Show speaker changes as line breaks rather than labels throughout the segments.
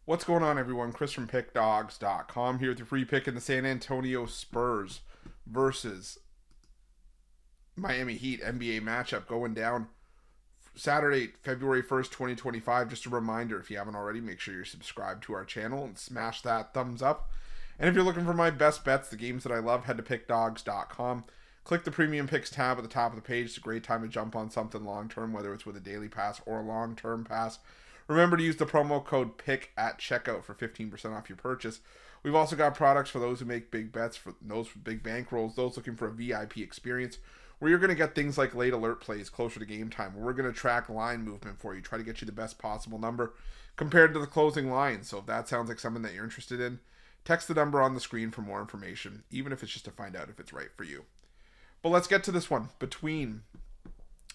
What's going on, everyone? Chris from Pickdawgz.com here with your free pick in the San Antonio Spurs versus Miami Heat NBA matchup going down Saturday, February 1st, 2025. Just a reminder, if you haven't already, make sure you're subscribed to our channel and smash that thumbs up. And if you're looking for my best bets, the games that I love, head to Pickdawgz.com. Click the Premium Picks tab at the top of the page. It's a great time to jump on something long-term, whether it's with a daily pass or a long-term pass. Remember to use the promo code PICK at checkout for 15% off your purchase. We've also got products for those who make big bets, for those with big bankrolls, those looking for a VIP experience, where you're going to get things like late alert plays closer to game time, where we're going to track line movement for you, try to get you the best possible number compared to the closing line. So if that sounds like something that you're interested in, text the number on the screen for more information, even if it's just to find out if it's right for you. But let's get to this one between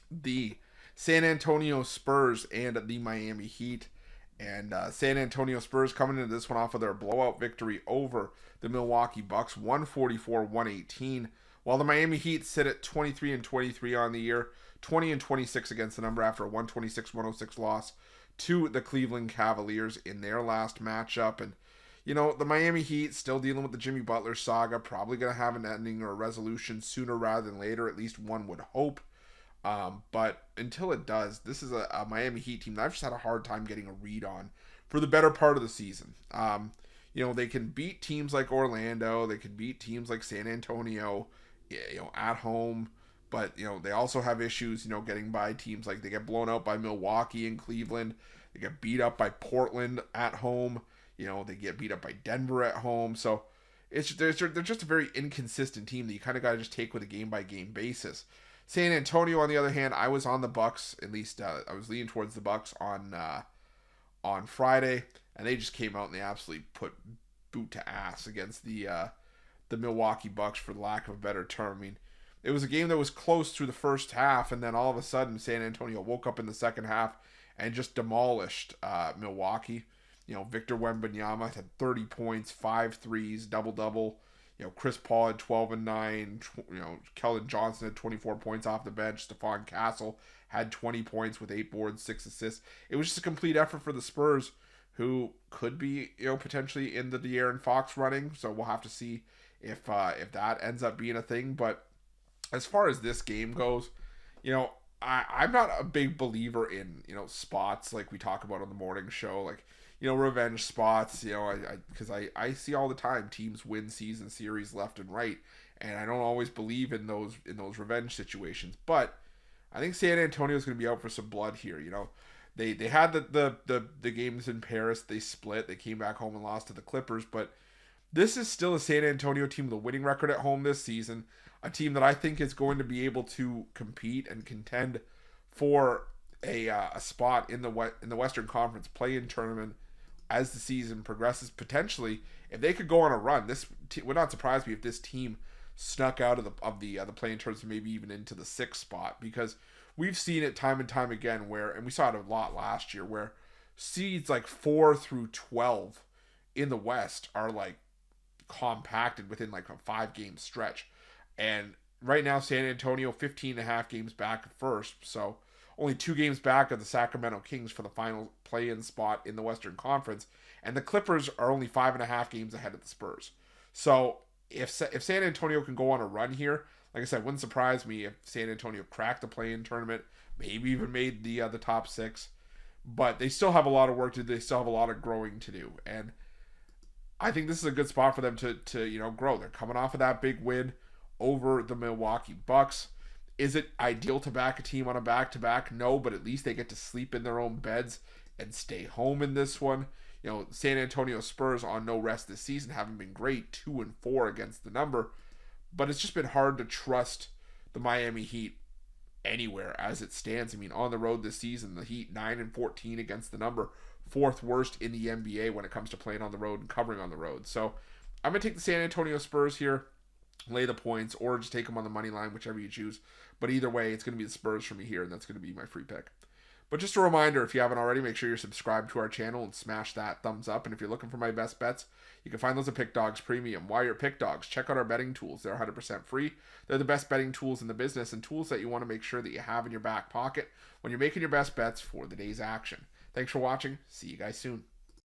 the San Antonio Spurs and the Miami Heat. And San Antonio Spurs coming into this one off of their blowout victory over the Milwaukee Bucks, 144-118, while the Miami Heat sit at 23-23 on the year, 20-26 against the number after a 126-106 loss to the Cleveland Cavaliers in their last matchup. And you know, the Miami Heat still dealing with the Jimmy Butler saga, probably going to have an ending or a resolution sooner rather than later, at least one would hope. But until it does, this is a Miami Heat team that I've just had a hard time getting a read on for the better part of the season. You know, they can beat teams like Orlando, they can beat teams like San Antonio, you know, at home. But, you know, they also have issues, you know, getting by teams like they get blown out by Milwaukee and Cleveland. They get beat up by Portland at home. You know, they get beat up by Denver at home. So they're just a very inconsistent team that you kind of got to just take with a game-by-game basis. San Antonio, on the other hand, I was on the Bucks. At least I was leaning towards the Bucks on Friday, and they just came out and they absolutely put boot to ass against the Milwaukee Bucks, for the lack of a better term. I mean, it was a game that was close through the first half, and then all of a sudden San Antonio woke up in the second half and just demolished Milwaukee. You know, Victor Wembanyama had 30 points, 5 threes, double-double. You know, Chris Paul had 12 and 9. You know, Keldon Johnson had 24 points off the bench. Stephon Castle had 20 points with 8 boards, 6 assists. It was just a complete effort for the Spurs, who could be, you know, potentially in the De'Aaron Fox running. So we'll have to see if that ends up being a thing. But as far as this game goes, you know, I'm not a big believer in, you know, spots like we talk about on the morning show, like, you know, revenge spots, you know, because I see all the time teams win season series left and right, and I don't always believe in those revenge situations. But I think San Antonio is going to be out for some blood here. You know, they had the games in Paris, they split, they came back home and lost to the Clippers, but this is still a San Antonio team with a winning record at home this season, a team that I think is going to be able to compete and contend for a spot in the Western Conference play-in tournament as the season progresses. Potentially, if they could go on a run, this would not surprise me if this team snuck out of the play-in tournament, maybe even into the 6th spot, because we've seen it time and time again where, and we saw it a lot last year, where seeds like 4 through 12 in the West are like compacted within like a 5-game stretch. And right now, San Antonio 15.5 games back at first, so only 2 games back of the Sacramento Kings for the final play-in spot in the Western Conference, and the Clippers are only 5.5 games ahead of the Spurs. So if San Antonio can go on a run here, like I said, wouldn't surprise me if San Antonio cracked the play-in tournament, maybe even made the top 6. But they still have a lot of work to do. They still have a lot of growing to do, and I think this is a good spot for them to you know, grow. They're coming off of that big win over the Milwaukee Bucks. Is it ideal to back a team on a back-to-back? No, but at least they get to sleep in their own beds and stay home in this one. You know, San Antonio Spurs on no rest this season haven't been great, 2-4 against the number, but it's just been hard to trust the Miami Heat anywhere as it stands. I mean, on the road this season, the Heat 9-14 against the number, 4th worst in the NBA when it comes to playing on the road and covering on the road. So I'm going to take the San Antonio Spurs here, lay the points, or just take them on the money line, whichever you choose. But either way, it's going to be the Spurs for me here, and that's going to be my free pick. But just a reminder, if you haven't already, make sure you're subscribed to our channel and smash that thumbs up. And if you're looking for my best bets, you can find those at Pick Dawgz Premium. While you're at Pick Dawgz, check out our betting tools. They're 100% free. They're the best betting tools in the business, and tools that you want to make sure that you have in your back pocket when you're making your best bets for the day's action. Thanks for watching. See you guys soon.